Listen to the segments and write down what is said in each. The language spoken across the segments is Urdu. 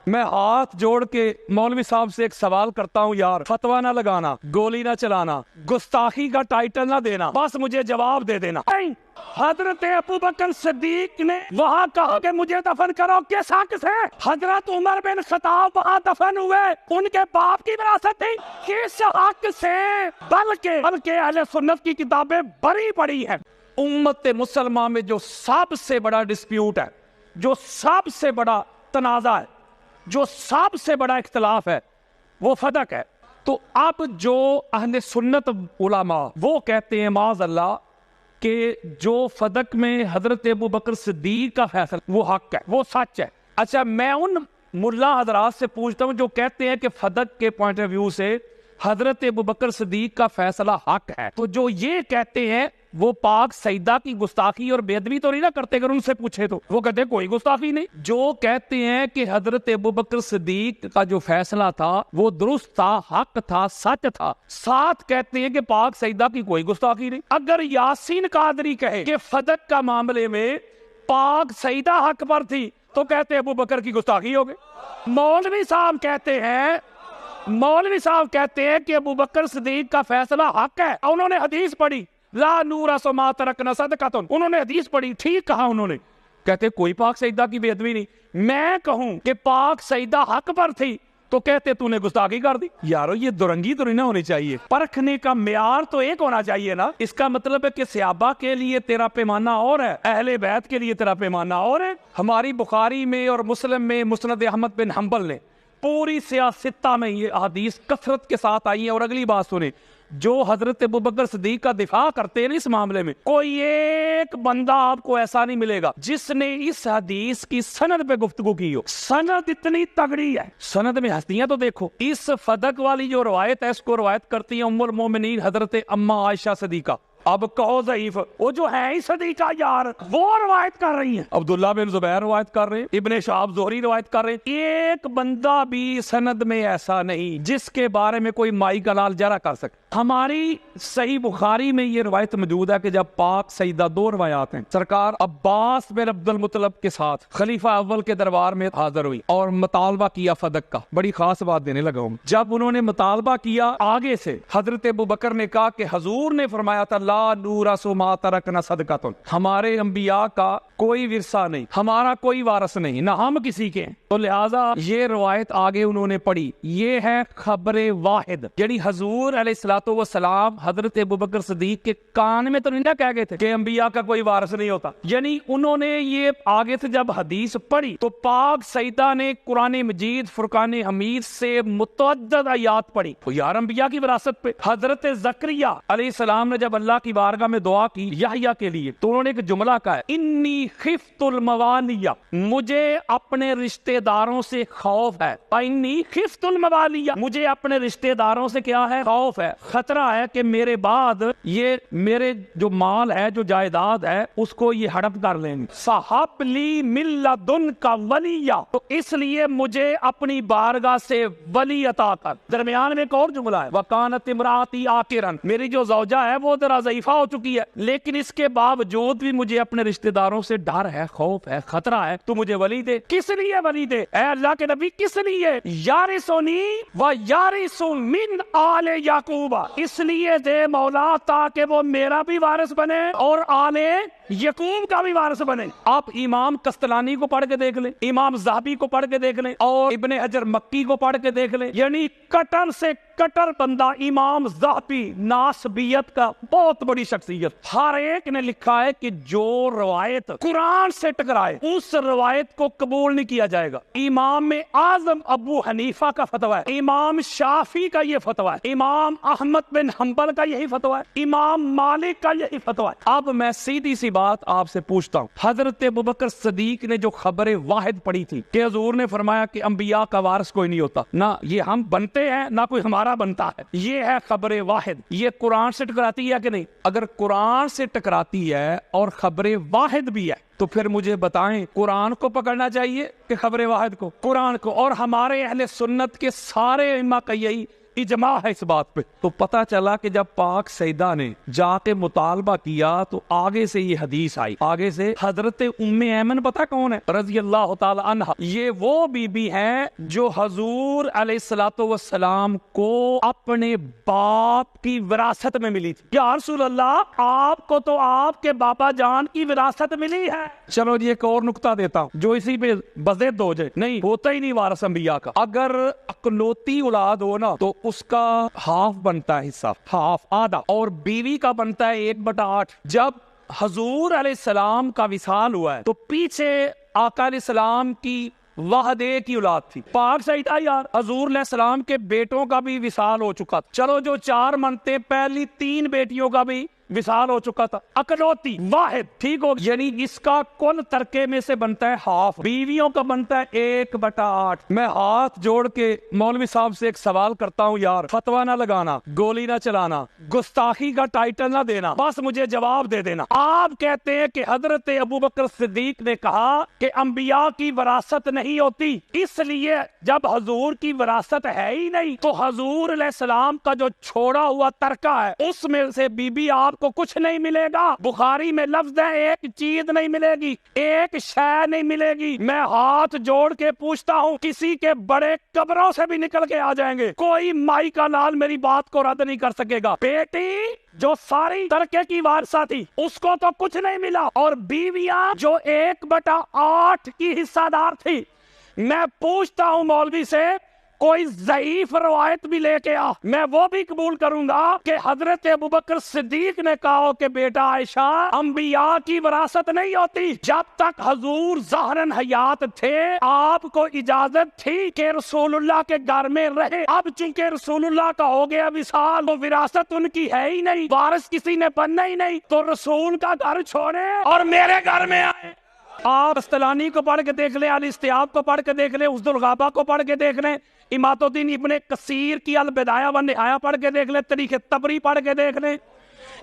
میں ہاتھ جوڑ کے مولوی صاحب سے ایک سوال کرتا ہوں یار، فتویٰ نہ لگانا، گولی نہ چلانا، گستاخی کا ٹائٹل نہ دینا، بس مجھے جواب دے دینا۔ حضرت ابوبکر صدیق نے وہاں کہا کہ مجھے دفن کرو، کس حق سے؟ حضرت عمر بن خطاب وہاں دفن ہوئے، ان کے باپ کی وراثت تھی، کس حق سے؟ بلکہ اہل سنت کی کتابیں بڑی پڑی ہیں۔ امت مسلمہ میں جو سب سے بڑا ڈسپیوٹ ہے، جو سب سے بڑا تنازع ہے، جو سب سے بڑا اختلاف ہے، وہ فدق ہے۔ تو اب جو اہل سنت علماء وہ کہتے ہیں معاذ اللہ کہ جو فدق میں حضرت ابوبکر صدیق کا فیصلہ وہ حق ہے، وہ سچ ہے۔ اچھا، میں ان ملا حضرات سے پوچھتا ہوں جو کہتے ہیں کہ فدق کے پوائنٹ آف ویو سے حضرت ابوبکر صدیق کا فیصلہ حق ہے، تو جو یہ کہتے ہیں وہ پاک سیدہ کی گستاخی اور بے ادبی تو نہیں نہ کرتے؟ اگر ان سے پوچھے تو وہ کہتے ہیں کوئی گستاخی نہیں۔ جو کہتے ہیں کہ حضرت ابوبکر صدیق کا جو فیصلہ تھا وہ درست تھا، حق تھا، سچ تھا، ساتھ کہتے ہیں کہ پاک سیدہ کی کوئی گستاخی نہیں۔ اگر یاسین قادری کہے کہ فدق کا معاملے میں پاک سیدہ حق پر تھی تو کہتے ہیں ابوبکر کی گستاخی ہو گئی۔ مولوی صاحب کہتے ہیں کہ ابوبکر صدیق کا فیصلہ حق ہے، انہوں نے حدیث پڑھی لا نورث ما ترکنا صدقۃ، انہوں نے حدیث پڑھی، ٹھیک کہا انہوں نے، کہتے کوئی پاک سیدہ کی بے ادبی نہیں۔ میں کہوں کہ پاک سیدہ حق پر تھی تو کہتے تو نے گستاخی کر دی۔ یارو یہ درنگی تو نہیں نہ ہونی چاہیے، پرکھنے کا معیار تو ایک ہونا چاہیے نا۔ اس کا مطلب ہے کہ صحابہ کے لیے تیرا پیمانہ اور ہے، اہل بیت کے لیے تیرا پیمانہ اور ہے۔ ہماری بخاری میں اور مسلم میں مسند احمد بن حنبل نے پوری سیاستہ میں یہ احادیث کثرت کے ساتھ آئی ہیں۔ اور اگلی بات سنیں، جو حضرت ابوبکر صدیق کا دفاع کرتے ہیں اس معاملے میں، کوئی ایک بندہ آپ کو ایسا نہیں ملے گا جس نے اس حدیث کی سند پہ گفتگو کی ہو۔ سند اتنی تگڑی ہے، سند میں ہستیاں تو دیکھو۔ اس فدق والی جو روایت ہے اس کو روایت کرتی ہیں ام المومنین حضرت اما عائشہ صدیقہ۔ اب کہو ضعیف، وہ جو ہے ہی صدیقہ یار، وہ روایت کر رہی ہیں، عبداللہ بن زبیر روایت کر رہے ہیں، ابن شہاب زہری روایت کر رہے ہیں۔ ایک بندہ بھی سند میں ایسا نہیں جس کے بارے میں کوئی مائی کا لال جرا کر سکے۔ ہماری صحیح بخاری میں یہ روایت موجود ہے کہ جب پاک سیدہ، دو روایات ہیں، سرکار عباس بن عبد المطلب کے ساتھ خلیفہ اول کے دربار میں حاضر ہوئی اور مطالبہ کیا فدق کا۔ بڑی خاص بات دینے لگا ہوں، جب انہوں نے مطالبہ کیا آگے سے حضرت ابوبکر نے کہا کہ حضور نے فرمایا تھا لا نورث ما ترکنا صدقۃ، ہمارے انبیاء کا کوئی ورثہ نہیں، ہمارا کوئی وارث نہیں، نہ ہم کسی کے ہیں۔ تو لہٰذا یہ روایت آگے انہوں نے پڑھی، یہ ہے خبر واحد، یعنی حضور علیہ الصلوۃ والسلام حضرت ابوبکر صدیق کے کان میں تو نہیں نہ کہہ گئے تھے کہ انبیاء کا کوئی وارث نہیں ہوتا، یعنی انہوں نے یہ آگے سے جب حدیث پڑھی تو پاک سیدہ نے قرآن مجید فرقان حمید سے متعدد آیات پڑھی، تو یار انبیاء کی وراثت پہ۔ حضرت زکریا علیہ السلام نے جب اللہ کی بارگاہ میں دعا کی یحییٰ کے لیے تو انہوں نے ایک جملہ کہا ہے انی خفت الموالیہ، مجھے اپنے رشتہ داروں سے خوف ہے، انی خفت الموالیہ، مجھے اپنے رشتہ داروں سے کیا ہے؟ خوف ہے، خطرہ ہے کہ میرے بعد یہ میرے جو مال ہے، جو جائیداد ہے، اس کو یہ ہڑپ کر لیں گے۔ صحب لی من لدنک ولیہ، تو اس لیے مجھے اپنی بارگاہ سے ولی عطا کر۔ درمیان میں ایک اور جملہ ہے وکانت امراتی عاقرا، میری جو زوجہ ہے وہ ذرا ضعیفہ ہو چکی ہے، لیکن اس کے باوجود بھی مجھے اپنے رشتہ داروں سے ڈر ہے، خوف ہے، خطرہ ہے، تو مجھے ولی دے۔ کس لیے ولی دے اے اللہ کے نبی؟ کس لیے؟ یارثنی و یارث من آل یعقوب، اس لیے دے مولا تاکہ وہ میرا بھی وارث بنے اور آل یعقوب کا بھی وارث بنے۔ آپ امام قسطلانی کو پڑھ کے دیکھ لیں، امام ذہبی کو پڑھ کے دیکھ لیں، اور ابن حجر مکی کو پڑھ کے دیکھ لیں، یعنی کٹر سے کٹر بندہ امام ذہبی، ناسبیت کا بہت بڑی شخصیت، ہر ایک نے لکھا ہے کہ جو روایت قرآن سے ٹکرائے اس روایت کو قبول نہیں کیا جائے گا۔ امام اعظم ابو حنیفہ کا فتویٰ ہے، امام شافعی کا یہ فتویٰ ہے، امام احمد بن حنبل کا یہی فتویٰ ہے، امام مالک کا یہی فتویٰ ہے۔ اب میں سیدھی سی بات آپ سے پوچھتا ہوں، حضرت ابوبکر صدیق نے جو خبر واحد پڑھی تھی کہ حضور نے فرمایا کہ انبیاء کا وارث کوئی نہیں ہوتا، نہ یہ ہم بنتے ہیں نہ کوئی ہمارا بنتا ہے، یہ ہے خبر واحد، یہ قرآن سے ٹکراتی ہے کہ نہیں؟ اگر قرآن سے ٹکراتی ہے اور خبر واحد بھی ہے تو پھر مجھے بتائیں قرآن کو پکڑنا چاہیے کہ خبر واحد کو؟ قرآن کو۔ اور ہمارے اہل سنت کے سارے ائمہ کا یہی اجماع ہے اس بات پہ۔ تو پتہ چلا کہ جب پاک سیدہ نے جا کے مطالبہ کیا تو آگے سے یہ حدیث آئی، آگے سے حضرت ام ایمن پتہ کون ہے رضی اللہ تعالی عنہ، یہ وہ بی بی ہے جو حضور علیہ الصلوۃ والسلام کو اپنے باپ کی وراثت میں ملی تھی۔ یا رسول اللہ، آپ کو تو آپ کے بابا جان کی وراثت ملی ہے۔ چلو جی ایک اور نقطہ دیتا ہوں جو اسی پہ بضد ہو جائے، نہیں ہوتا ہی نہیں وارث انبیاء کا، اگر اکلوتی اولاد ہو نا تو اس کا ہاف بنتا ہے، حصہ ہاف آدھا، اور بیوی کا بنتا ہے 1/8۔ جب حضور علیہ السلام کا وصال ہوا ہے تو پیچھے آقا علیہ السلام کی واحد ایک ہی اولاد تھی، پاک سیدہ یار، حضور علیہ السلام کے بیٹوں کا بھی وصال ہو چکا تھا، چلو جو 4 منتے پہلی 3 بیٹیوں کا بھی وصال ہو چکا تھا، اکلوتی واحد، ٹھیک ہو، یعنی اس کا کل ترکے میں سے بنتا ہے ہاف، بیویوں کا بنتا ہے 1/8۔ میں ہاتھ جوڑ کے مولوی صاحب سے ایک سوال کرتا ہوں یار، فتویٰ نہ لگانا، گولی نہ چلانا، گستاخی کا ٹائٹل نہ دینا، بس مجھے جواب دے دینا۔ آپ کہتے ہیں کہ حضرت ابوبکر صدیق نے کہا کہ انبیاء کی وراثت نہیں ہوتی، اس لیے جب حضور کی وراثت ہے ہی نہیں تو حضور علیہ السلام کا جو چھوڑا ہوا ترکہ ہے اس میں سے بی بی آپ کو کچھ نہیں ملے گا۔ بخاری میں لفظ ہے ایک چیز نہیں ملے گی، ایک شے نہیں ملے گی۔ میں ہاتھ جوڑ کے پوچھتا ہوں، کسی کے بڑے قبروں سے بھی نکل کے آ جائیں گے، کوئی مائی کا لال میری بات کو رد نہیں کر سکے گا۔ بیٹی جو ساری ترکے کی وارثہ تھی اس کو تو کچھ نہیں ملا، اور بیویاں جو 1/8 کی حصہ دار تھی۔ میں پوچھتا ہوں مولوی سے، کوئی ضعیف روایت بھی لے کے آ، میں وہ بھی قبول کروں گا کہ حضرت ابوبکر صدیق نے کہا کہ بیٹا عائشہ، انبیاء کی وراثت نہیں ہوتی۔ جب تک حضور ظاہراً حیات تھے آپ کو اجازت تھی کہ رسول اللہ کے گھر میں رہے، اب چونکہ رسول اللہ کا ہو گیا وصال تو وراثت ان کی ہے ہی نہیں، وارث کسی نے بننا ہی نہیں، تو رسول کا گھر چھوڑے اور میرے گھر میں آئے۔ آپ استلانی کو پڑھ کے دیکھ لیں، الاستیاب کو پڑھ کے دیکھ لیں، عزد الغابہ کو پڑھ کے دیکھ لیں، امات الدین ابن کثیر کی البدایہ و نہایہ پڑھ کے دیکھ لیں، تاریخ طبری پڑھ کے دیکھ لیں،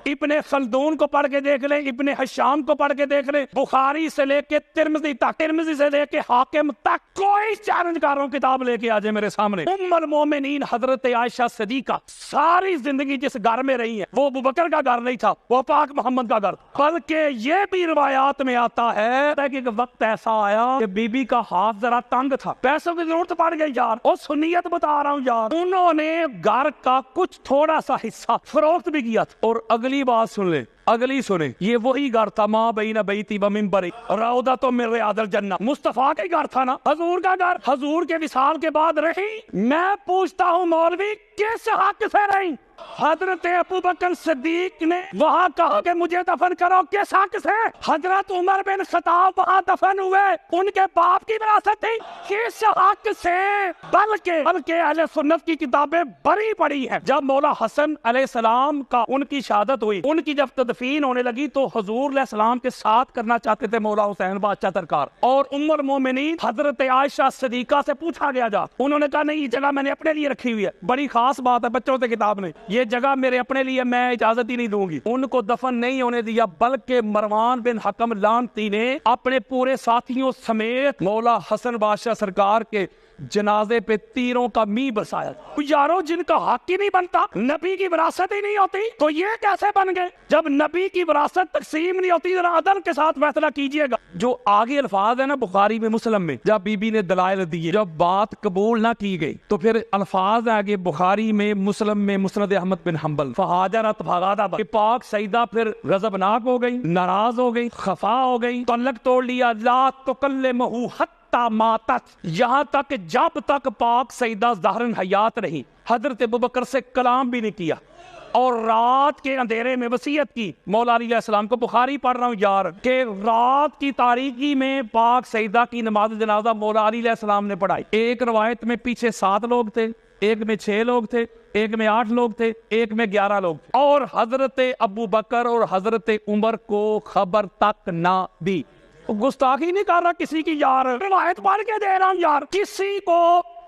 ابن خلدون کو پڑھ کے دیکھ لیں، ابن حشام کو پڑھ کے دیکھ لیں، بخاری سے لے کے ترمذی تک، ترمذی سے لے کے حاکم تک، کوئی چیلنج کاروں کتاب لے کے آ جائے میرے سامنے۔ ام المومنین حضرت عائشہ صدیقہ ساری زندگی جس گھر میں رہی ہیں وہ ابوبکر کا گھر نہیں تھا، وہ پاک محمد کا گھر تھا، بلکہ یہ بھی روایات میں آتا ہے کہ ایک وقت ایسا آیا کہ بی بی کا ہاتھ ذرا تنگ تھا، پیسوں کی ضرورت پڑ گئی یار، اور سنیت بتا رہا ہوں یار، انہوں نے گھر کا کچھ تھوڑا سا حصہ فروخت بھی کیا تھا۔ اور اگلی بات سن لیں، اگلی سنیں، یہ وہی گھر تھا ماں بین بیتی و منبری روضۃ من ریاض الجنہ، مصطفیٰ کا گھر تھا نا، حضور کا گھر، حضور کے وصال کے بعد رہی۔ میں پوچھتا ہوں مولوی کس حق سے رہی؟ حضرت ابوبکر صدیق نے وہاں کہا کہ مجھے دفن کرو، کس حق سے؟ حضرت عمر بن خطاب وہاں دفن ہوئے، ان کے باپ کی وراثت تھی، کس حق سے؟ بلکہ اہل سنت کی کتابیں بڑی پڑی ہیں۔ جب مولا حسن علیہ السلام کا ان کی شہادت ہوئی، ان کی جب تدفین ہونے لگی تو حضور علیہ السلام کے ساتھ کرنا چاہتے تھے مولا حسین بادشاہ ترکار، اور ام المومنین حضرت عائشہ صدیقہ سے پوچھا گیا جا، انہوں نے کہا نہیں، یہ جگہ میں نے اپنے لیے رکھی ہوئی ہے، بڑی خاص بات ہے، بچوں سے کتاب نہیں، یہ جگہ میرے اپنے لیے، میں اجازت ہی نہیں دوں گی۔ ان کو دفن نہیں ہونے دیا، بلکہ مروان بن حکم لعنتی نے اپنے پورے ساتھیوں سمیت مولا حسن بادشاہ سرکار کے جنازے پہ تیروں کا می برسایا۔ یارو جن کا حق ہی نہیں بنتا، نبی کی وراثت ہی نہیں ہوتی، تو یہ کیسے بن گئے؟ جب نبی کی وراثت تقسیم نہیں ہوتی، ذرا عدل کے ساتھ فیصلہ کیجئے گا۔ جو آگے الفاظ ہے نا بخاری میں، مسلم میں، جب بی بی نے دلائل دیے، جب بات قبول نہ کی گئی تو پھر الفاظ آگے بخاری میں، مسلم میں، مسند احمد بن حنبل، فہاجرت فغاضب، کہ پاک سیدہ پھر غضبناک ہو گئی، ناراض ہو گئی، خفا ہو گئی، طلق توڑ لیا، لا تکلمہ حتی ماتت، یہاں تک جب تک پاک سیدہ ظاہراً حیات رہی حضرت ابوبکر سے کلام بھی نہیں کیا، اور رات کے اندھیرے میں وصیت کی مولا علی علیہ السلام کو۔ بخاری پڑھ رہا ہوں یار، کہ رات کی تاریکی میں پاک سیدہ کی نماز جنازہ مولا علی علیہ السلام نے پڑھائی۔ ایک روایت میں پیچھے 7 لوگ تھے، ایک میں 6 لوگ تھے، ایک میں 8 لوگ تھے، ایک میں 11 لوگ تھے، اور حضرت ابوبکر اور حضرت عمر کو خبر تک نہ دی۔ گستاخی نہیں کر رہا کسی کی یار، روایت پڑھ کے دے رہا ہوں یار، کسی کو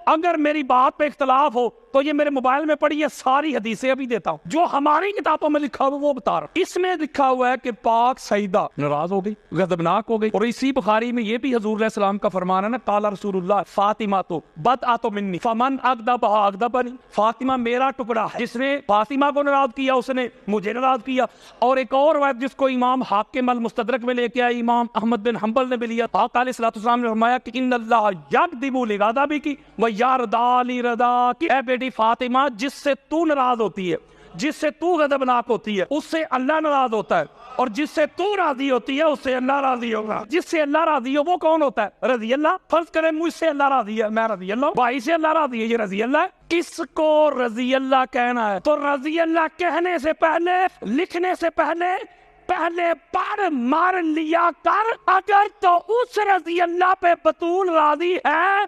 اگر میری بات پہ اختلاف ہو تو یہ میرے موبائل میں پڑھی ہے ساری حدیثیں ابھی دیتا ہوں جو ہماری کتابوں میں لکھا ہوا وہ بتا رہا ہوں. اس میں لکھا ہوا ہے کہ پاک سیدہ ناراض ہو گئی, غضبناک ہو گئی. اور اسی بخاری میں یہ بھی حضور علیہ السلام کا فرمان ہے نا, قال رسول اللہ فاطمہ تو بدعت منی فمن اغضبها اغضبنی, فاطمہ میرا ٹکڑا ہے, جس نے فاطمہ کو ناراض کیا اس نے مجھے ناراض کیا. اور ایک اور روایت جس کو امام حاکم المستدرک میں لے کے آئے, امام احمد بن حنبل نے بھی لیا, آقا علیہ الصلوۃ والسلام نے فرمایا کہ ان اللہ یغضب لغضبک ویرضا لرضاک, اے بیٹی فاطمہ جس سے تو ناراض ہوتی ہے, جس سے تو غضبناک ہوتی ہے اس سے اللہ ناراض ہوتا ہے, اور جس سے تو راضی ہوتی ہے اس سے اللہ راضی ہوگا. جس سے اللہ راضی ہو وہ کون ہوتا ہے؟ رضی اللہ. فرض کریں مجھ سے اللہ راضی ہے, میں رضی اللہ ہوں, بھائی سے اللہ راضی ہے, یہ رضی اللہ ہے. کس کو رضی اللہ کہنا ہے؟ تو رضی اللہ کہنے سے پہلے, لکھنے سے پہلے پڑھ مار لیا کر. اگر تو اس رضی اللہ پہ بطول راضی ہے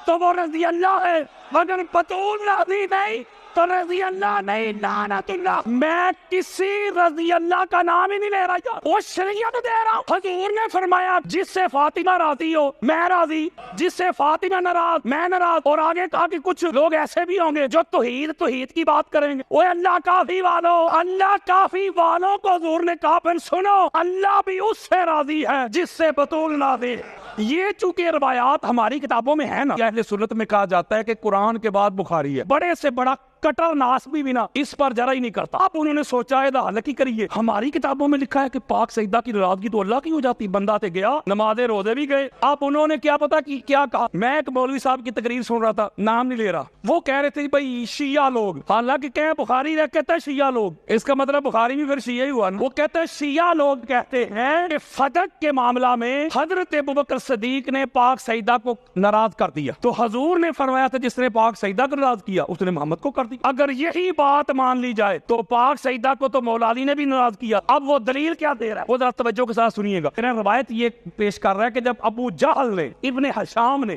تو وہ رضی اللہ ہے, اگر بطول راضی نہیں تو رضی اللہ نہیں. لعنت اللہ. میں کسی رضی اللہ کا نام ہی نہیں لے رہا, وہ شریعت دے رہا ہوں. حضور نے فرمایا جس سے فاطمہ راضی ہو میں راضی, جس سے فاطمہ ناراض میں ناراض. اور آگے کہا کہ کچھ لوگ ایسے بھی ہوں گے جو توحید کی بات کریں گے. وہ اللہ کافی والوں, اللہ کافی والوں کو حضور نے کہا پھر سنو اللہ بھی اس سے راضی ہے جس سے بطول راضی. یہ چونکہ روایات ہماری کتابوں میں ہے نا, اہل سنت میں کہا جاتا ہے کہ قرآن کے بعد بخاری ہے. بڑے سے بڑا کٹر ناسبی بھی نا اس پر ذرا ہی نہیں کرتا. اب انہوں نے سوچا ہے حالانکہ کریے, ہماری کتابوں میں لکھا ہے کہ پاک سیدہ کی ناراضگی تو اللہ کی ہو جاتی. بندہ تے گیا, نمازیں روزے بھی گئے. اب انہوں نے کیا پتا کہ کیا کہا. میں ایک مولوی صاحب کی تقریر سن رہا تھا, نام نہیں لے رہا, وہ کہہ رہے تھے بھائی شیعہ لوگ, حالانکہ کہ بخاری رہ کہتا ہے شیعہ لوگ, اس کا مطلب بخاری بھی پھر شیعہ ہی ہوا نا. وہ کہتے ہیں شیعہ لوگ کہتے ہیں کہ فتح کے معاملہ میں حضرت ابوبکر صدیق نے پاک سیدہ کو ناراض کر دیا, تو حضور نے فرمایا تھا جس نے پاک سیدہ کو ناراض کیا اس نے محمد کو کر دیا. اگر یہی بات مان لی جائے تو پاک سیدہ کو تو مولا علی نے بھی ناراض کیا. اب وہ دلیل کیا دے رہا ہے, وہ ذرا توجہ کے ساتھ سنیے گا. روایت یہ پیش کر رہا ہے کہ جب ابو جہل نے, ابن حشام نے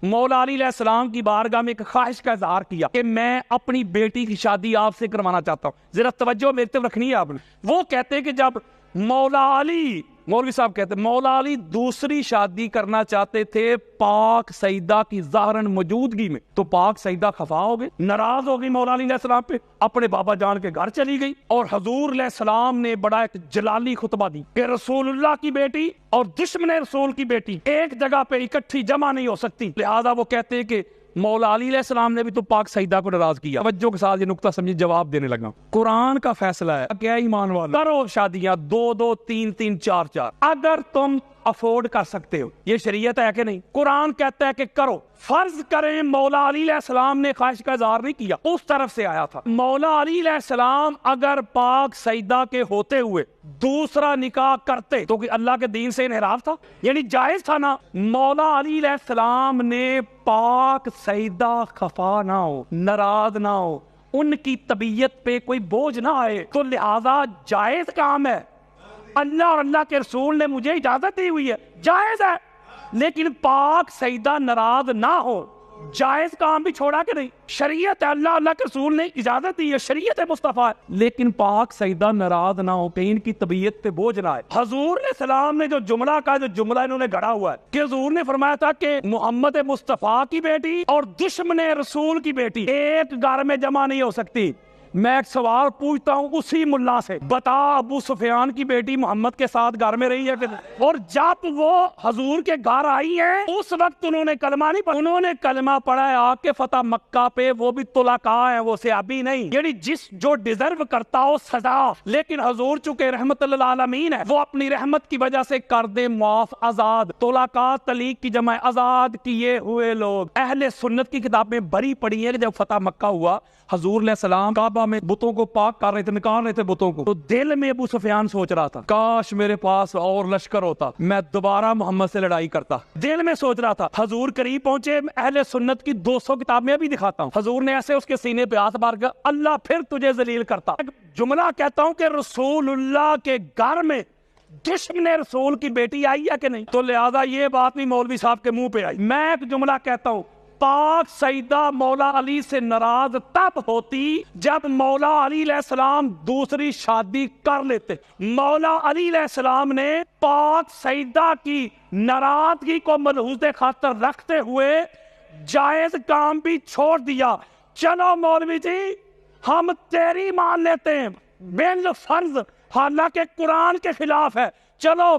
مولا علی علیہ السلام کی بارگاہ میں ایک خواہش کا اظہار کیا کہ میں اپنی بیٹی کی شادی آپ سے کروانا چاہتا ہوں, ذرا توجہ میری طرف رکھنی ہے آپ نے. وہ کہتے ہیں کہ جب مولا علی, مولوی صاحب کہتے ہیں مولا علی دوسری شادی کرنا چاہتے تھے پاک سیدہ کی ظاہراً موجودگی میں, تو پاک سیدہ خفا ہو گئی, ناراض ہو گئی مولا علی علیہ السلام پہ, اپنے بابا جان کے گھر چلی گئی. اور حضور علیہ السلام نے بڑا ایک جلالی خطبہ دی کہ رسول اللہ کی بیٹی اور دشمن رسول کی بیٹی ایک جگہ پہ اکٹھی جمع نہیں ہو سکتی. لہذا وہ کہتے ہیں کہ مولا علی علیہ السلام نے بھی تو پاک سیدہ کو ناراض کیا. توجہ کے ساتھ یہ نقطہ سمجھے, جواب دینے لگا. قرآن کا فیصلہ ہے, کیا ایمان والا کرو شادیاں 2-2 3-3 4-4 اگر تم افورڈ کر سکتے ہو. یہ شریعت ہے کہ نہیں؟ قرآن کہتا ہے کہ کرو. فرض کریں مولا علی علیہ السلام نے خواہش کا اظہار نہیں کیا, اس طرف سے آیا تھا. مولا علی علیہ السلام اگر پاک سیدہ کے ہوتے ہوئے دوسرا نکاح کرتے تو کہ اللہ کے دین سے انحراف تھا, یعنی جائز تھا نا. مولا علی علیہ السلام نے پاک سیدہ خفا نہ ہو, ناراض نہ ہو, ان کی طبیعت پہ کوئی بوجھ نہ آئے, تو لہذا جائز کام ہے. اللہ اور اللہ کے رسول نے مجھے اجازت دی ہوئی ہے, جائز ہے. لیکن پاک سیدہ ناراض نہ ہو, جائز کام بھی چھوڑا کہ نہیں. شریعت ہے, اللہ اللہ کے رسول نے اجازت دی ہے, شریعت مصطفیٰ ہے, لیکن پاک سیدہ ناراض نہ ہو, کہیں ان کی طبیعت پہ بوجھ نہ آئے. حضور علیہ السلام نے جو جملہ کہا, جو جملہ انہوں نے گڑھا ہوا ہے کہ حضور نے فرمایا تھا کہ محمد مصطفیٰ کی بیٹی اور دشمن رسول کی بیٹی ایک گھر میں جمع نہیں ہو سکتی. میں ایک سوال پوچھتا ہوں اسی ملا سے, بتا ابو سفیان کی بیٹی محمد کے ساتھ گھر میں رہی ہے کہ نہیں؟ اور جب وہ حضور کے گھر آئی ہیں اس وقت انہوں نے کلمہ نہیں پڑھا, انہوں نے کلمہ پڑھا ہے آگ کے فتح مکہ پہ, وہ بھی طلقاء ہیں, وہ صحابی نہیں, یعنی جو ڈیزرو کرتا ہو سزا. لیکن حضور چونکہ رحمت للعالمین ہے, وہ اپنی رحمت کی وجہ سے کر دے معاف, آزاد. طلقاء طلیق کی جمع آزاد کیے ہوئے لوگ. اہل سنت کی کتاب میں بری پڑھی ہے کہ جب فتح مکہ ہوا حضور علیہ السلام کعبہ میں بتوں کو پاک کر رہے تھے, نکال رہے تھے بتوں کو, تو دل میں ابو سفیان سوچ رہا تھا کاش میرے پاس اور لشکر ہوتا, میں دوبارہ محمد سے لڑائی کرتا. دل میں سوچ رہا تھا. حضور قریب پہنچے, اہل سنت کی 200 کتابیں بھی دکھاتا ہوں. حضور نے ایسے اس کے سینے پہ ہاتھ مار کر اللہ پھر تجھے ذلیل کرتا. ایک جملہ کہتا ہوں کہ رسول اللہ کے گھر میں دشمن رسول کی بیٹی آئی ہے کہ نہیں, تو لہذا یہ بات بھی مولوی صاحب کے منہ پہ آئی. میں ایک جملہ کہتا ہوں, پاک سیدہ مولا علی سے ناراض تب ہوتی جب مولا علی علیہ السلام دوسری شادی کر لیتے. مولا علی علیہ السلام نے پاک سیدہ کی ناراضگی کو ملحوظ خاطر رکھتے ہوئے جائز کام بھی چھوڑ دیا, چلو مولوی جی ہم تیری مان لیتے ہیں بل فرض، حالانکہ قرآن کے خلاف ہے، چلو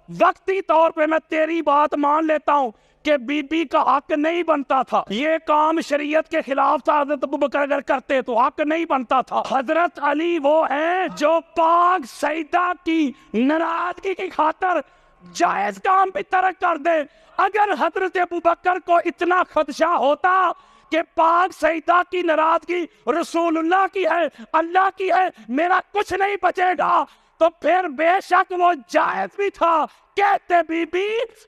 وقتی طور پہ میں تیری بات مان لیتا ہوں کہ بی بی کا حق نہیں بنتا تھا، یہ کام شریعت کے خلاف تھا، حضرت ابوبکر اگر کرتے تو حق نہیں بنتا تھا۔ حضرت علی وہ ہیں جو پاک سیدہ کی ناراضگی کی خاطر جائز کام بھی ترک کر دے۔ اگر حضرت ابوبکر کو اتنا خدشہ ہوتا کہ پاک سیدہ کی ناراضگی رسول اللہ کی ہے، اللہ کی ہے، میرا کچھ نہیں بچے گا، تو پھر بے شک وہ جائز بھی تھا۔ کہتے بی بی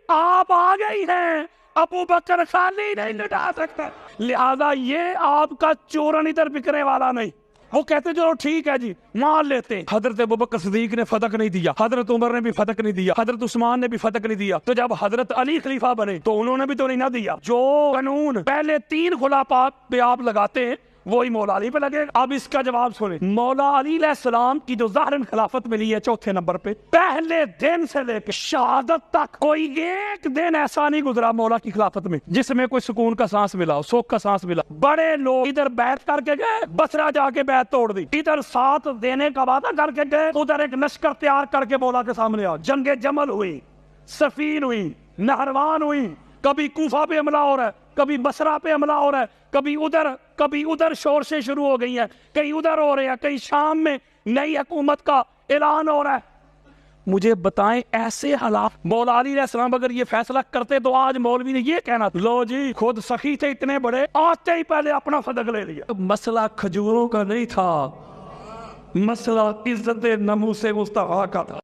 آپ آ گئی ہیں، ابوبکر خالی نہیں لٹا سکتا، لہذا یہ آپ کا چورن ادھر بکنے والا نہیں۔ وہ کہتے چلو ٹھیک ہے جی مان لیتے ہیں۔ حضرت ابوبکر صدیق نے فتق نہیں دیا، حضرت عمر نے بھی فتق نہیں دیا، حضرت عثمان نے بھی فتق نہیں دیا، تو جب حضرت علی خلیفہ بنے تو انہوں نے بھی تو نہیں نہ دیا۔ جو قانون پہلے 3 خلفاء پہ آپ لگاتے ہیں وہی مولا علی پہ لگے گا۔ اب اس کا جواب سنیں، مولا علی علیہ السلام کی جو ظاہراً خلافت ملی ہے 4تھے نمبر پہ، پہلے دن سے لے کے شہادت تک کوئی ایک دن ایسا نہیں گزرا مولا کی خلافت میں جس میں کوئی سکون کا سانس ملا ہو، سوکھ کا سانس ملا۔ بڑے لوگ ادھر بیعت کر کے گئے، بصرہ جا کے بیعت توڑ دی، ادھر ساتھ دینے کا وعدہ کر کے گئے، ادھر ایک لشکر تیار کر کے مولا کے سامنے آ، جنگ جمل ہوئی، صفین ہوئی، نہروان ہوئی، کبھی کوفہ پہ حملہ ہو رہا ہے، کبھی بصرہ پہ حملہ ہو رہا ہے، کبھی ادھر شور سے شروع ہو گئی ہیں، کہیں ادھر ہو رہے ہیں، کہیں شام میں نئی حکومت کا اعلان ہو رہا ہے۔ مجھے بتائیں ایسے حالات مولا علی علیہ السلام اگر یہ فیصلہ کرتے تو آج مولوی نے یہ کہنا لو جی خود سخی تھے اتنے بڑے، آتے ہی پہلے اپنا صدق لے لیا۔ مسئلہ کھجوروں کا نہیں تھا، مسئلہ عزت ناموس مصطفیٰ کا تھا۔